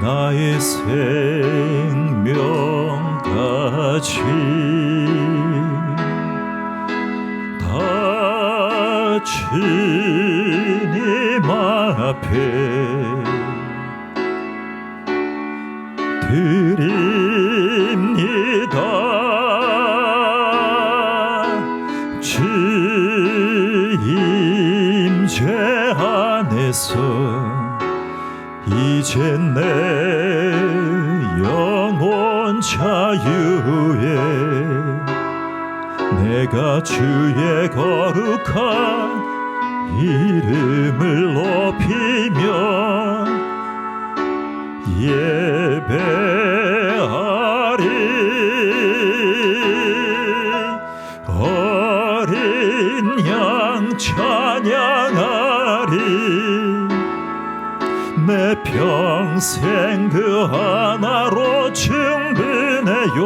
나의 생명같이 다 주님 앞에 드립니다. 주 임재 안에서 이제 내 영혼 자유에 내가 주의 거룩한 이름을 높이며 예배하리. 어린 양 찬양하리. 내 평생 그 하나로 충분해요.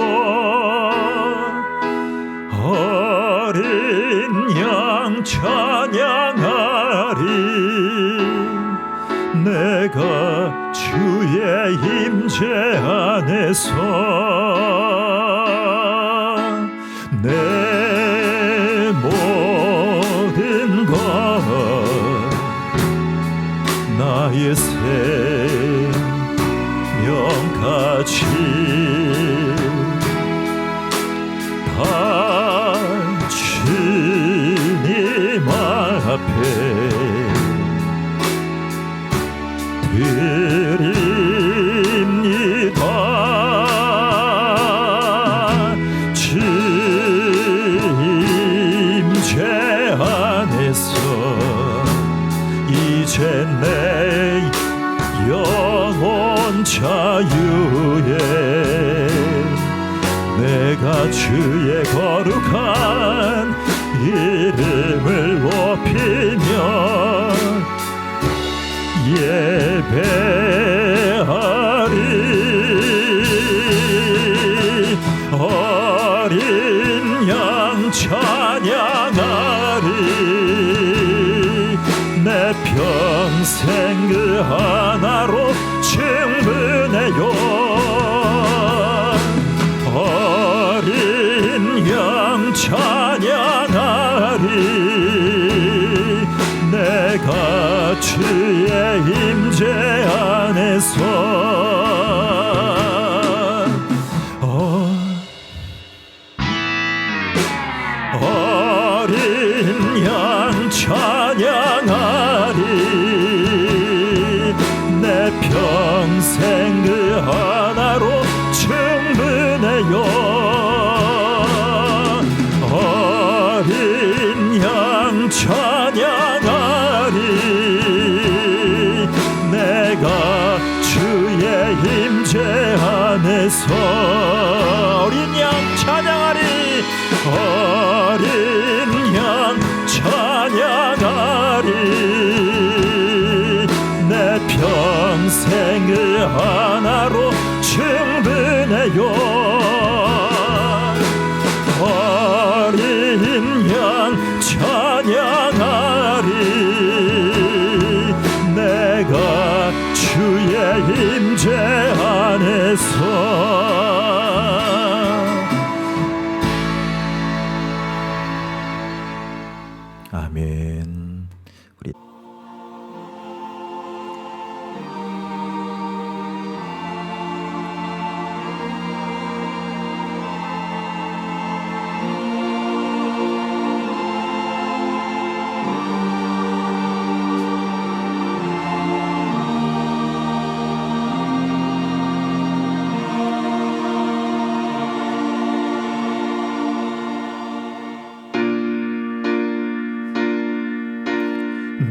어린 양 찬양하리. 내가 주의 임재 안에서 내 모든 것 나의 생명같이 다 주님 앞에 드립니다. 주 임재 안에서 이제 내 영혼 자유에 내가 주의 거룩한 이름을 높이며 예배하리. 어린 양 찬양하리. 내 평생 그 하나로 충분해요. 어린 양 찬양하리. 내가 주의 임재 안에서 어린 양 찬양하리. 내 평생 그 하나로 충분해요. 어린 양 찬양하리. 내가 주의 임재 안에서 어린 양 찬양하리. 어린 양 찬양하리. 내 평생을 하나로 충분해요. 어린 양 찬양하리. 내가 주의 임재 안에서 아멘. 우리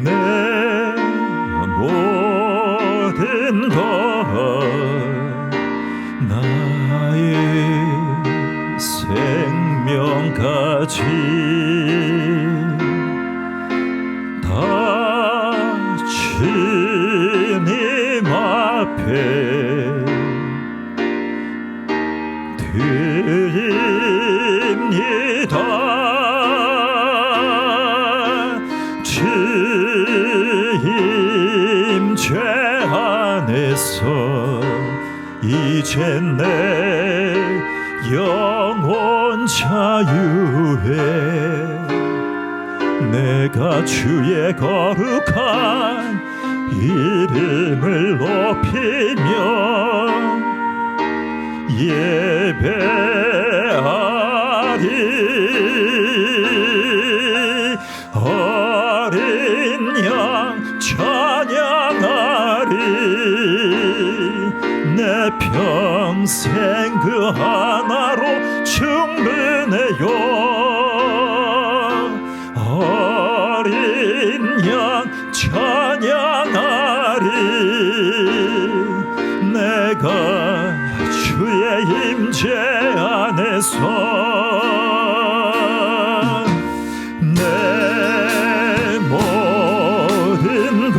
내 모든 것 나의 생명같이 다 주님 앞에 드립니다. 임재 안에서 이젠 내 영혼 자유해. 내가 주의 거룩한 이름을 높이며 예배하리. 어린 양 찬양하리. 내 평생 그 하나로 충분해요. 어린 양 찬양하리. 내가 주의 임재 안에서 내 모든 것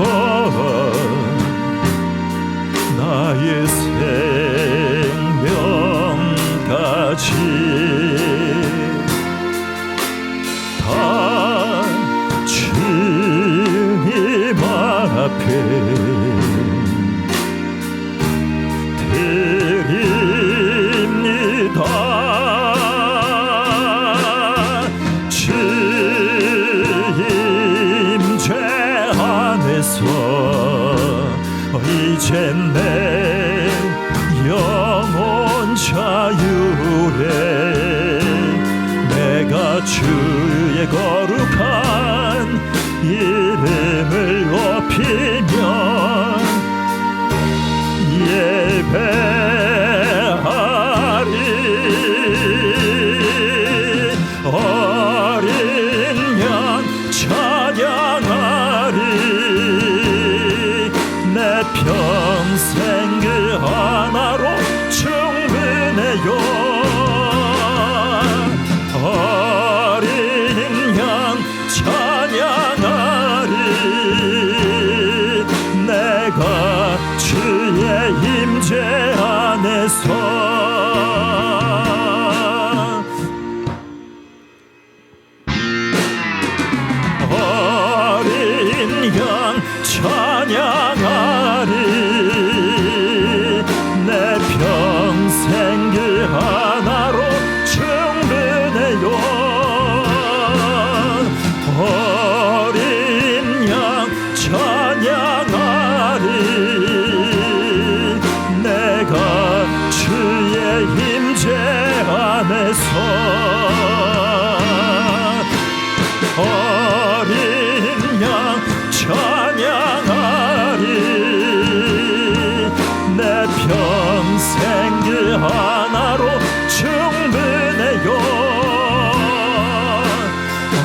나의 생명까지 다 주님 앞에 드립니다. 주 임재 안에서 이젠 내 영혼 자유해. 내가 주의 거룩한 이름을 높이며 예배하리. 어린 양 찬양하리. 내 평생 그 하나로 충분해요. 어린 양 찬양하리. 내가 주의 임재 안에서 어린 양 찬양하리. 내 평생 그 하나로 충분해요. 어린 양 찬양하리. 내가 주의 임재 안에서 어린 양 찬양하리. 내 평생 그 하나로 충분해요.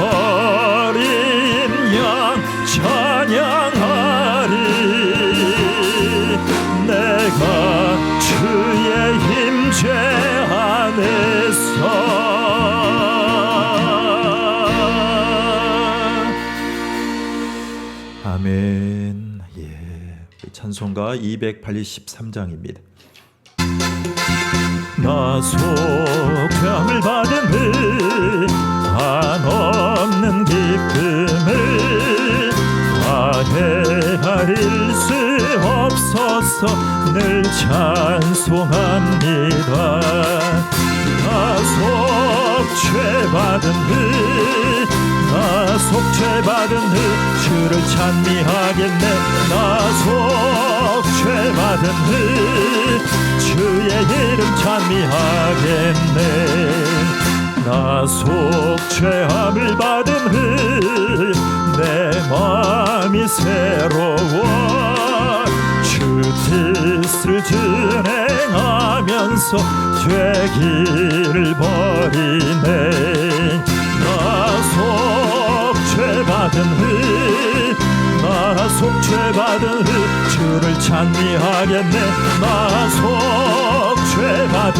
어린 양 찬양하리. 내가 주의 임재 안에서 아멘. 예, 찬송가 283장입니다. 나 속죄함을 받은 한없는 기쁨을 화해하릴 수 없어서 늘 찬송합니다. 나 속죄받은 나 속죄받은 주를 찬미하겠네. 나 속죄받은 주의 이름 찬미하겠네. 나 속죄함을 받은 내 마음이 새로워 주 뜻을 준행하면서 죄 길을 버리네. 나 속죄받은 나 속죄받은 주를 찬미하겠네. 나 속죄받은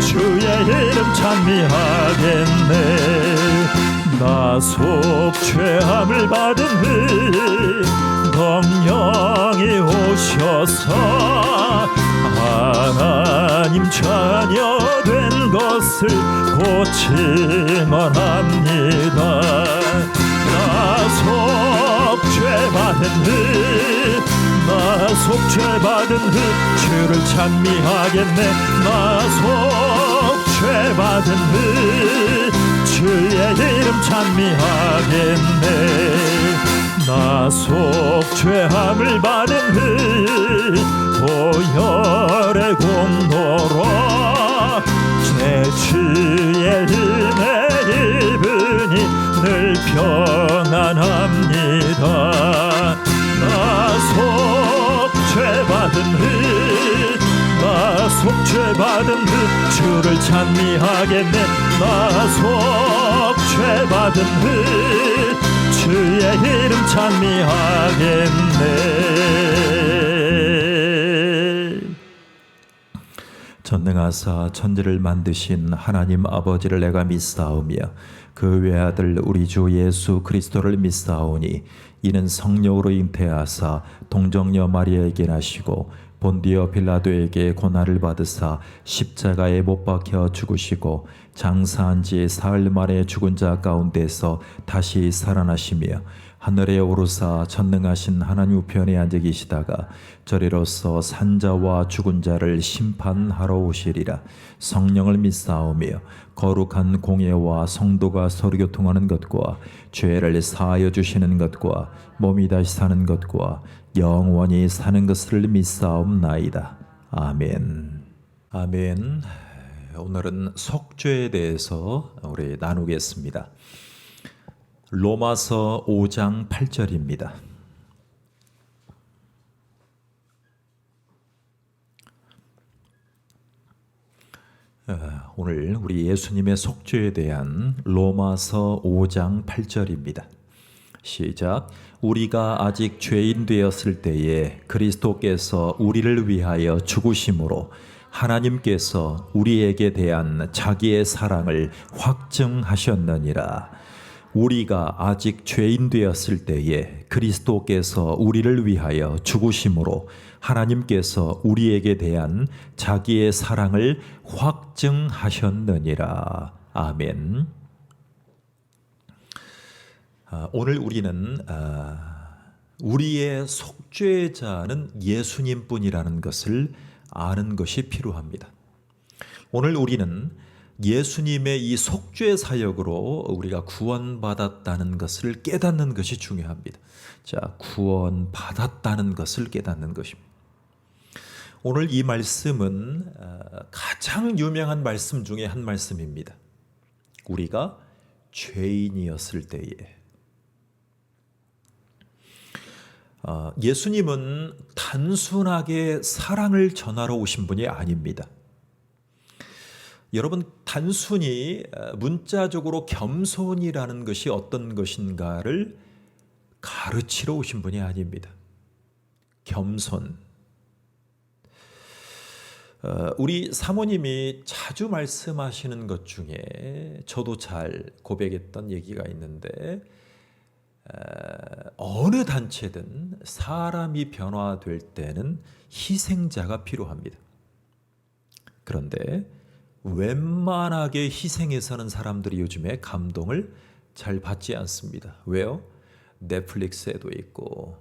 주의 이름 찬미하겠네. 나 속죄함을 받은 성령이 오셔서 하나님 자녀 된 것을 곧 증언합니다. 나 속죄받은 나 나 속죄받은 후 주를 찬미하겠네. 나 속죄받은 후 주의 이름 찬미하겠네. 나 속죄함을 받은 후 보혈의 공로로 내 주의 은혜 입으니 늘 평안합니다. 나 속죄받은 후 나 속죄받은 후 주를 찬미하겠네. 나 속죄받은 후 주의 이름 찬미하겠네. 전능하사 천지를 만드신 하나님 아버지를 내가 믿사오며 그 외아들 우리 주 예수 그리스도를 믿사오니 이는 성령으로 잉태하사 동정녀 마리아에게 나시고 본디오 빌라도에게 고난을 받으사 십자가에 못 박혀 죽으시고 장사한 지 사흘 만에 죽은 자 가운데서 다시 살아나시며 하늘에 오르사 전능하신 하나님 우편에 앉아 계시다가 저리로서 산자와 죽은 자를 심판하러 오시리라. 성령을 믿사오며 거룩한 공예와 성도가 서로 교통하는 것과 죄를 사하여 주시는 것과 몸이 다시 사는 것과 영원히 사는 것을 믿사옵나이다. 아멘. 아멘. 오늘은 속죄에 대해서 우리 나누겠습니다. 로마서 5장 8절입니다. 오늘 우리 예수님의 속죄에 대한 로마서 5장 8절입니다. 시작. 우리가 아직 죄인 되었을 때에 그리스도께서 우리를 위하여 죽으심으로 하나님께서 우리에게 대한 자기의 사랑을 확증하셨느니라. 우리가 아직 죄인 되었을 때에 그리스도께서 우리를 위하여 죽으심으로 하나님께서 우리에게 대한 자기의 사랑을 확증하셨느니라. 아멘. 오늘 우리는 우리의 속죄자는 예수님뿐이라는 것을 아는 것이 필요합니다. 오늘 우리는 예수님의 이 속죄 사역으로 우리가 구원받았다는 것을 깨닫는 것이 중요합니다. 자, 구원받았다는 것을 깨닫는 것입니다. 오늘 이 말씀은 가장 유명한 말씀 중에 한 말씀입니다. 우리가 죄인이었을 때에 예수님은 단순하게 사랑을 전하러 오신 분이 아닙니다. 여러분, 단순히 문자적으로 겸손이라는 것이 어떤 것인가를 가르치러 오신 분이 아닙니다. 겸손. 우리 사모님이 자주 말씀하시는 것 중에 저도 잘 고백했던 얘기가 있는데, 어느 단체든 사람이 변화될 때는 희생자가 필요합니다. 그런데 웬만하게 희생해서는 사람들이 요즘에 감동을 잘 받지 않습니다. 왜요? 넷플릭스에도 있고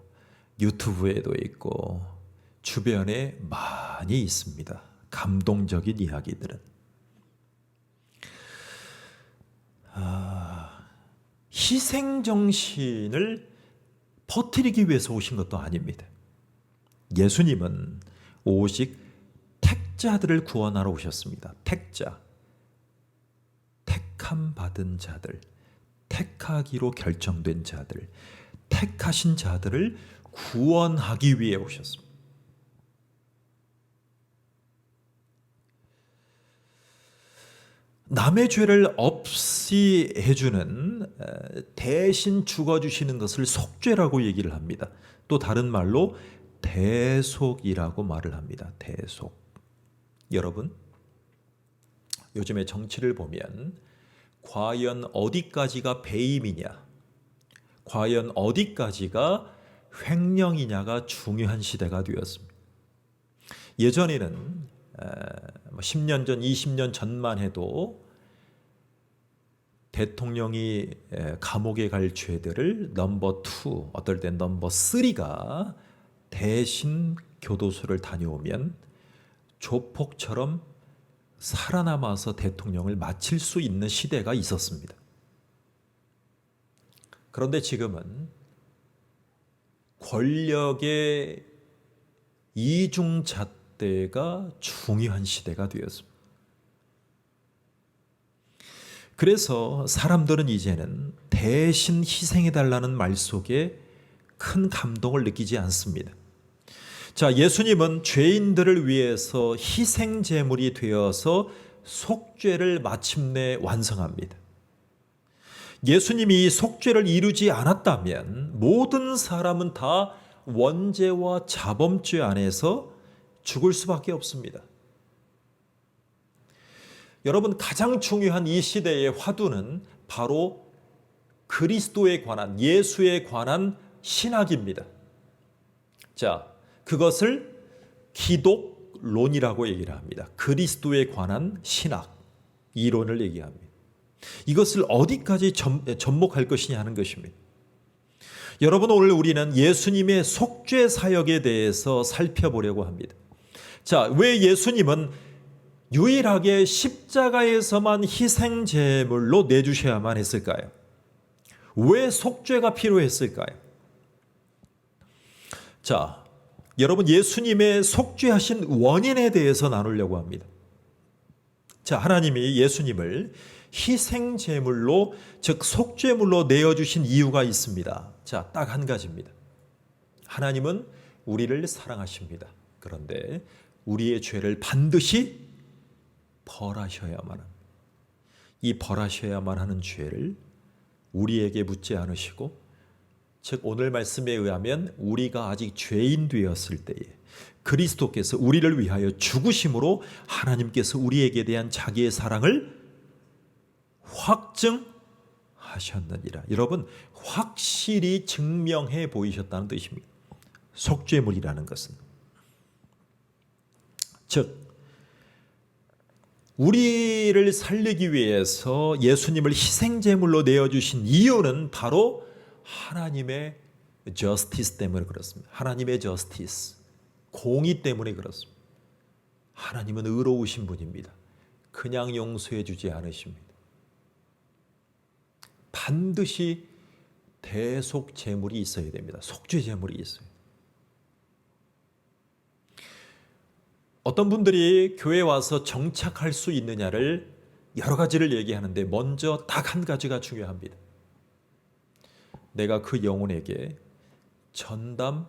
유튜브에도 있고 주변에 많이 있습니다. 감동적인 이야기들은. 희생정신을 퍼뜨리기 위해서 오신 것도 아닙니다. 예수님은 오직 택자들을 구원하러 오셨습니다. 택자, 택함 받은 자들, 택하기로 결정된 자들, 택하신 자들을 구원하기 위해 오셨습니다. 남의 죄를 없이 해주는, 대신 죽어주시는 것을 속죄라고 얘기를 합니다. 또 다른 말로 대속이라고 말을 합니다. 대속. 여러분, 요즘에 정치를 보면 과연 어디까지가 배임이냐, 과연 어디까지가 횡령이냐가 중요한 시대가 되었습니다. 예전에는 10년 전, 20년 전만 해도 대통령이 감옥에 갈 죄들을 넘버 2, 어떨 땐 넘버 3가 대신 교도소를 다녀오면 조폭처럼 살아남아서 대통령을 마칠 수 있는 시대가 있었습니다. 그런데 지금은 권력의 이중잣대가 중요한 시대가 되었습니다. 그래서 사람들은 이제는 대신 희생해달라는 말 속에 큰 감동을 느끼지 않습니다. 자, 예수님은 죄인들을 위해서 희생제물이 되어서 속죄를 마침내 완성합니다. 예수님이 속죄를 이루지 않았다면 모든 사람은 다 원죄와 자범죄 안에서 죽을 수밖에 없습니다. 여러분, 가장 중요한 이 시대의 화두는 바로 그리스도에 관한, 예수에 관한 신학입니다. 자, 그것을 기독론이라고 얘기를 합니다. 그리스도에 관한 신학, 이론을 얘기합니다. 이것을 어디까지 접목할 것이냐 하는 것입니다. 여러분, 오늘 우리는 예수님의 속죄 사역에 대해서 살펴보려고 합니다. 자, 왜 예수님은 유일하게 십자가에서만 희생제물로 내주셔야만 했을까요? 왜 속죄가 필요했을까요? 자, 여러분, 예수님의 속죄하신 원인에 대해서 나누려고 합니다. 자, 하나님이 예수님을 희생제물로, 즉 속죄물로 내어주신 이유가 있습니다. 자, 딱 한 가지입니다. 하나님은 우리를 사랑하십니다. 그런데 우리의 죄를 반드시 벌하셔야만 합니다. 이 벌하셔야만 하는 죄를 우리에게 묻지 않으시고, 즉 오늘 말씀에 의하면 우리가 아직 죄인 되었을 때에 그리스도께서 우리를 위하여 죽으심으로 하나님께서 우리에게 대한 자기의 사랑을 확증하셨느니라. 여러분, 확실히 증명해 보이셨다는 뜻입니다. 속죄물이라는 것은, 즉 우리를 살리기 위해서 예수님을 희생제물로 내어주신 이유는 바로 하나님의 저스티스 때문에 그렇습니다. 하나님의 저스티스, 공의 때문에 그렇습니다. 하나님은 의로우신 분입니다. 그냥 용서해 주지 않으십니다. 반드시 대속제물이 있어야 됩니다. 속죄제물이 있어요. 어떤 분들이 교회에 와서 정착할 수 있느냐를 여러 가지를 얘기하는데, 먼저 딱 한 가지가 중요합니다. 내가 그 영혼에게 전담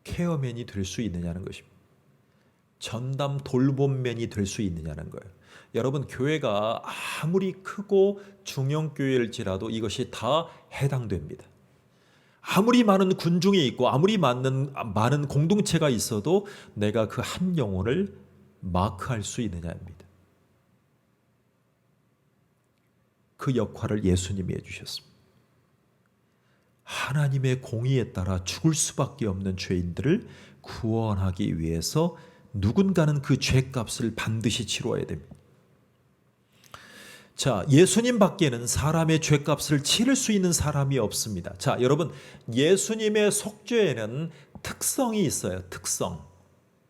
케어맨이 될 수 있느냐는 것입니다. 전담 돌봄맨이 될 수 있느냐는 거예요. 여러분, 교회가 아무리 크고 중형교회일지라도 이것이 다 해당됩니다. 아무리 많은 군중이 있고 아무리 많은 공동체가 있어도 내가 그 한 영혼을 마크할 수 있느냐입니다. 그 역할을 예수님이 해주셨습니다. 하나님의 공의에 따라 죽을 수밖에 없는 죄인들을 구원하기 위해서 누군가는 그 죄값을 반드시 치러야 됩니다. 자, 예수님 밖에는 사람의 죄값을 치를 수 있는 사람이 없습니다. 자, 여러분, 예수님의 속죄에는 특성이 있어요. 특성.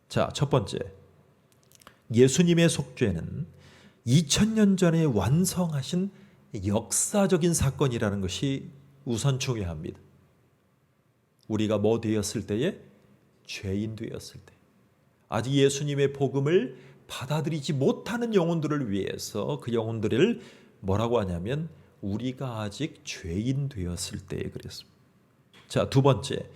자, 첫 번째, 예수님의 속죄는 2000년 전에 완성하신 역사적인 사건이라는 것이 우선 중요합니다. 우리가 뭐 되었을 때에? 죄인 되었을 때. 아직 예수님의 복음을 받아들이지 못하는 영혼들을 위해서 그 영혼들을 뭐라고 하냐면 우리가 아직 죄인 되었을 때에 그랬습니다. 자, 두 번째,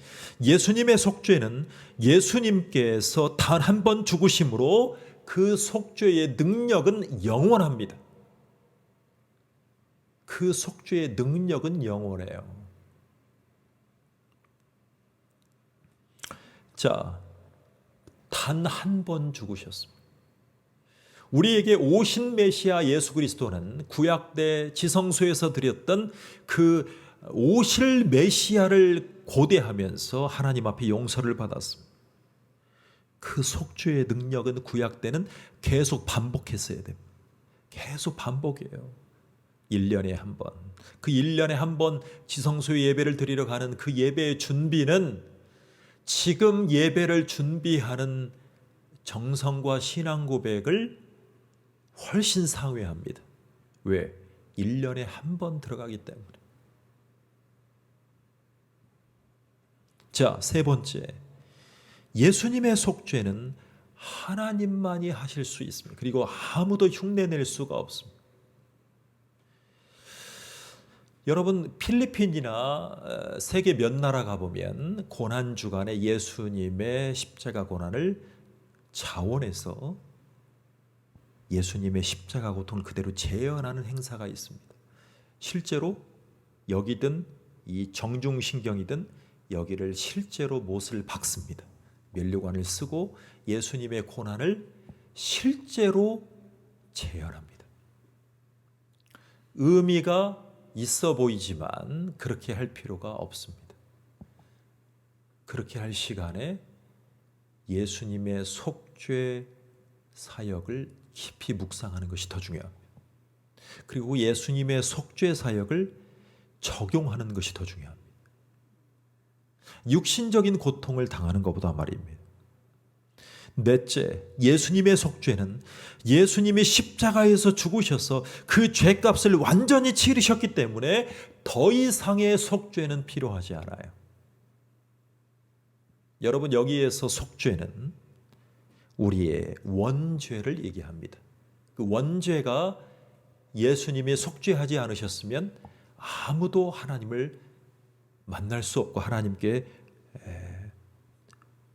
예수님의 속죄는 예수님께서 단 한 번 죽으심으로 그 속죄의 능력은 영원합니다. 그 속죄의 능력은 영원해요. 자, 단 한 번 죽으셨습니다. 우리에게 오신 메시아 예수 그리스도는 구약 때 지성소에서 드렸던 그 오실 메시아를 고대하면서 하나님 앞에 용서를 받았습니다. 그 속죄의 능력은 구약 때는 계속 반복했어야 됩니다. 계속 반복이에요. 1년에 한 번. 그 1년에 한 번 지성소에 예배를 드리러 가는 그 예배의 준비는 지금 예배를 준비하는 정성과 신앙 고백을 훨씬 상회합니다. 왜? 1년에 한 번 들어가기 때문에. 자, 세 번째. 예수님의 속죄는 하나님만이 하실 수 있습니다. 그리고 아무도 흉내낼 수가 없습니다. 여러분, 필리핀이나 세계 몇 나라 가보면 고난주간에 예수님의 십자가 고난을 자원해서 예수님의 십자가 고통을 그대로 재현하는 행사가 있습니다. 실제로 여기든 이 정중신경이든 여기를 실제로 못을 박습니다. 면류관을 쓰고 예수님의 고난을 실제로 재현합니다. 의미가 있어 보이지만 그렇게 할 필요가 없습니다. 그렇게 할 시간에 예수님의 속죄 사역을 깊이 묵상하는 것이 더 중요합니다. 그리고 예수님의 속죄 사역을 적용하는 것이 더 중요합니다. 육신적인 고통을 당하는 것보다 말입니다. 넷째, 예수님의 속죄는 예수님이 십자가에서 죽으셔서 그 죄값을 완전히 치르셨기 때문에 더 이상의 속죄는 필요하지 않아요. 여러분, 여기에서 속죄는 우리의 원죄를 얘기합니다. 그 원죄가 예수님이 속죄하지 않으셨으면 아무도 하나님을 만날 수 없고 하나님께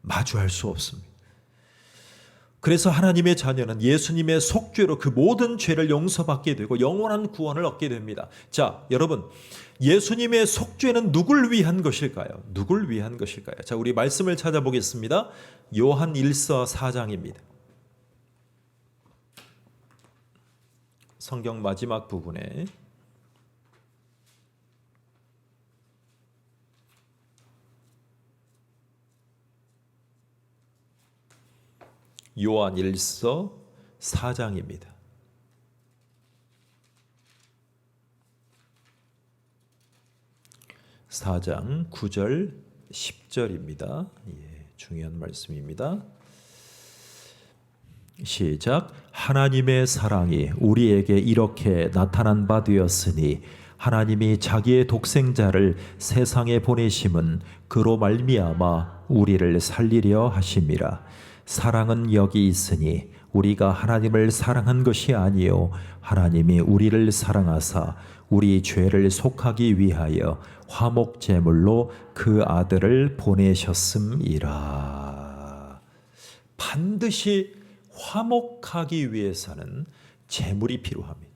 마주할 수 없습니다. 그래서 하나님의 자녀는 예수님의 속죄로 그 모든 죄를 용서받게 되고 영원한 구원을 얻게 됩니다. 자, 여러분, 예수님의 속죄는 누굴 위한 것일까요? 누굴 위한 것일까요? 자, 우리 말씀을 찾아보겠습니다. 요한 1서 4장입니다. 성경 마지막 부분에 요한 1서 4장입니다. 4장 9절 10절입니다. 중요한 말씀입니다. 시작. 하나님의 사랑이 우리에게 이렇게 나타난 바 되었으니 하나님이 자기의 독생자를 세상에 보내심은 그로 말미암아 우리를 살리려 하심이라. 사랑은 여기 있으니 우리가 하나님을 사랑한 것이 아니요 하나님이 우리를 사랑하사 우리 죄를 속하기 위하여 화목 제물로 그 아들을 보내셨음이라. 반드시 화목하기 위해서는 제물이 필요합니다.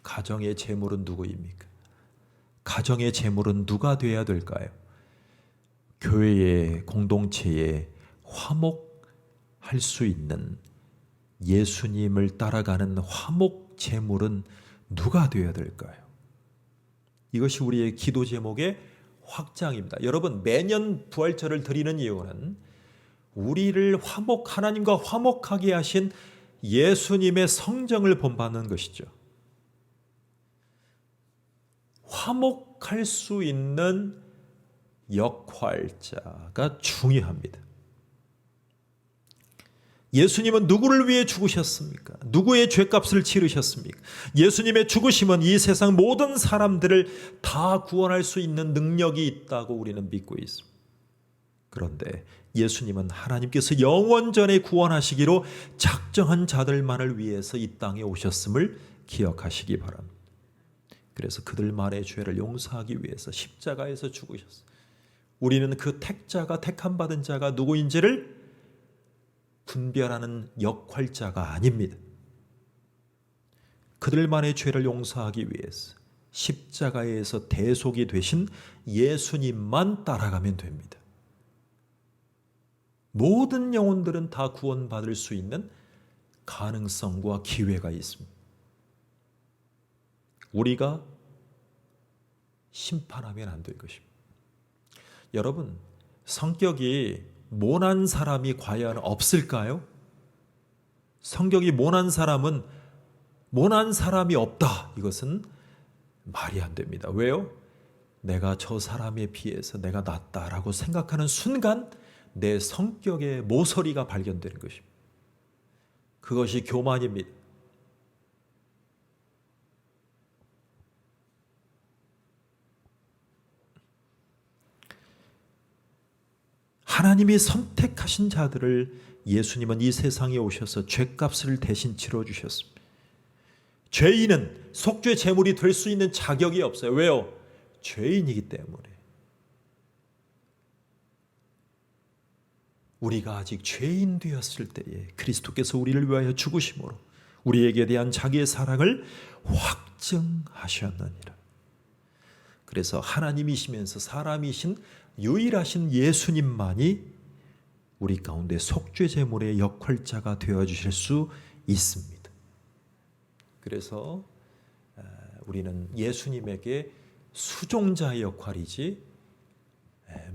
가정의 제물은 누구입니까? 가정의 제물은 누가 돼야 될까요? 교회의 공동체에 화목할 수 있는 예수님을 따라가는 화목 제물은 누가 되어야 될까요? 이것이 우리의 기도 제목의 확장입니다. 여러분, 매년 부활절을 드리는 이유는 우리를 하나님과 화목하게 하신 예수님의 성정을 본받는 것이죠. 화목할 수 있는 역할자가 중요합니다. 예수님은 누구를 위해 죽으셨습니까? 누구의 죄값을 치르셨습니까? 예수님의 죽으심은 이 세상 모든 사람들을 다 구원할 수 있는 능력이 있다고 우리는 믿고 있습니다. 그런데 예수님은 하나님께서 영원전에 구원하시기로 작정한 자들만을 위해서 이 땅에 오셨음을 기억하시기 바랍니다. 그래서 그들만의 죄를 용서하기 위해서 십자가에서 죽으셨어요. 우리는 그 택자가, 택함받은 자가 누구인지를 분별하는 역할자가 아닙니다. 그들만의 죄를 용서하기 위해서 십자가에서 대속이 되신 예수님만 따라가면 됩니다. 모든 영혼들은 다 구원받을 수 있는 가능성과 기회가 있습니다. 우리가 심판하면 안 될 것입니다. 여러분, 성격이 모난 사람이 과연 없을까요? 성격이 모난 사람은 모난 사람이 없다. 이것은 말이 안 됩니다. 왜요? 내가 저 사람에 비해서 내가 낫다라고 생각하는 순간 내 성격의 모서리가 발견되는 것입니다. 그것이 교만입니다. 하나님이 선택하신 자들을 예수님은 이 세상에 오셔서 죄값을 대신 치러주셨습니다. 죄인은 속죄 제물이 될 수 있는 자격이 없어요. 왜요? 죄인이기 때문에. 우리가 아직 죄인 되었을 때에 그리스도께서 우리를 위하여 죽으심으로 우리에게 대한 자기의 사랑을 확증하셨느니라. 그래서 하나님이시면서 사람이신 유일하신 예수님만이 우리 가운데 속죄 제물의 역할자가 되어주실 수 있습니다. 그래서 우리는 예수님에게 수종자의 역할이지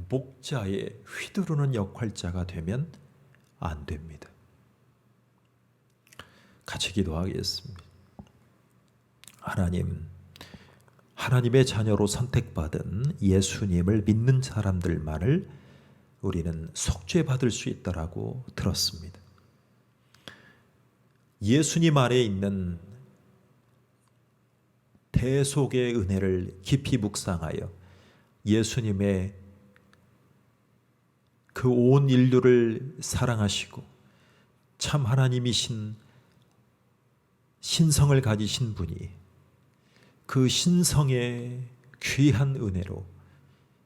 목자의 휘두르는 역할자가 되면 안 됩니다. 같이 기도하겠습니다. 하나님의 자녀로 선택받은 예수님을 믿는 사람들만을 우리는 속죄받을 수 있다라고 들었습니다. 예수님 안에 있는 대속의 은혜를 깊이 묵상하여 예수님의 그 온 인류를 사랑하시고 참 하나님이신 신성을 가지신 분이 그 신성의 귀한 은혜로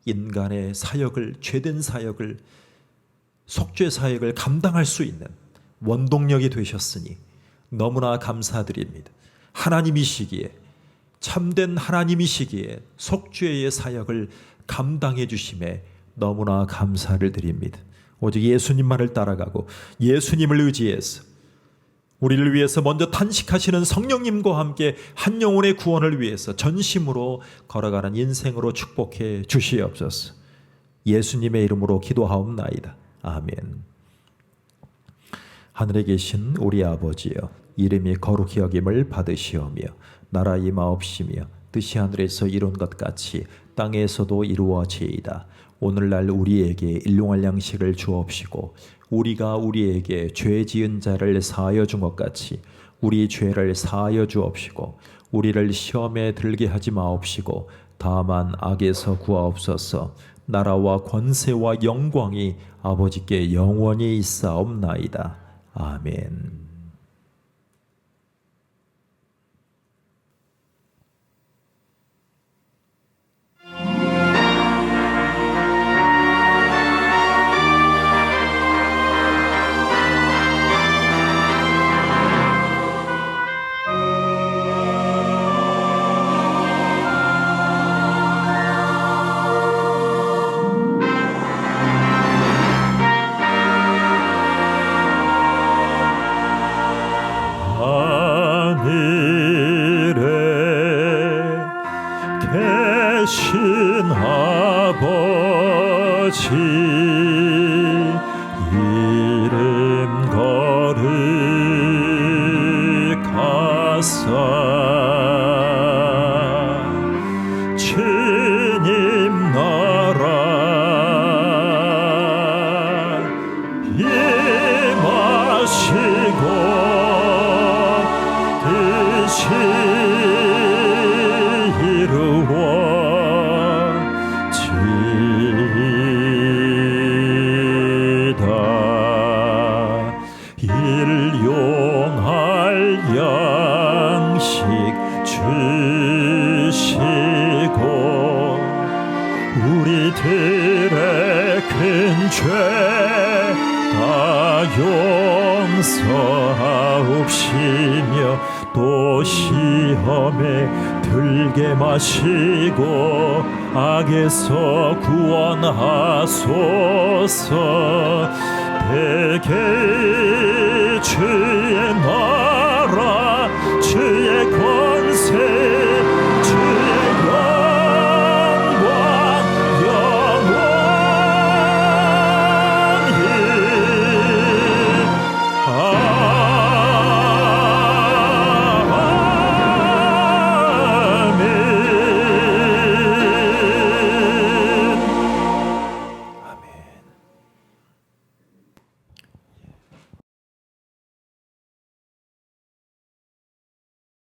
인간의 사역을, 죄된 사역을, 속죄 사역을 감당할 수 있는 원동력이 되셨으니 너무나 감사드립니다. 하나님이시기에, 참된 하나님이시기에 속죄의 사역을 감당해 주심에 너무나 감사를 드립니다. 오직 예수님만을 따라가고 예수님을 의지해서 우리를 위해서 먼저 탄식하시는 성령님과 함께 한 영혼의 구원을 위해서 전심으로 걸어가는 인생으로 축복해 주시옵소서. 예수님의 이름으로 기도하옵나이다. 아멘. 하늘에 계신 우리 아버지여, 이름이 거룩히 여김을 받으시오며 나라 임하옵시며 뜻이 하늘에서 이룬 것 같이 땅에서도 이루어지이다. 오늘날 우리에게 일용할 양식을 주옵시고 우리가 우리에게 죄 지은 자를 사하여 준 것 같이 우리 죄를 사하여 주옵시고 우리를 시험에 들게 하지 마옵시고 다만 악에서 구하옵소서. 나라와 권세와 영광이 아버지께 영원히 있사옵나이다. 아멘. 계신 아버지 이름 거룩하사 주님 나라 임하시고 뜻이 일용할 양식 주시고 우리들의 큰 죄 다 용서하옵시며 또 시험에 들게 마시고 악에서 구원하소서. 대개 주의 나라 주의 권세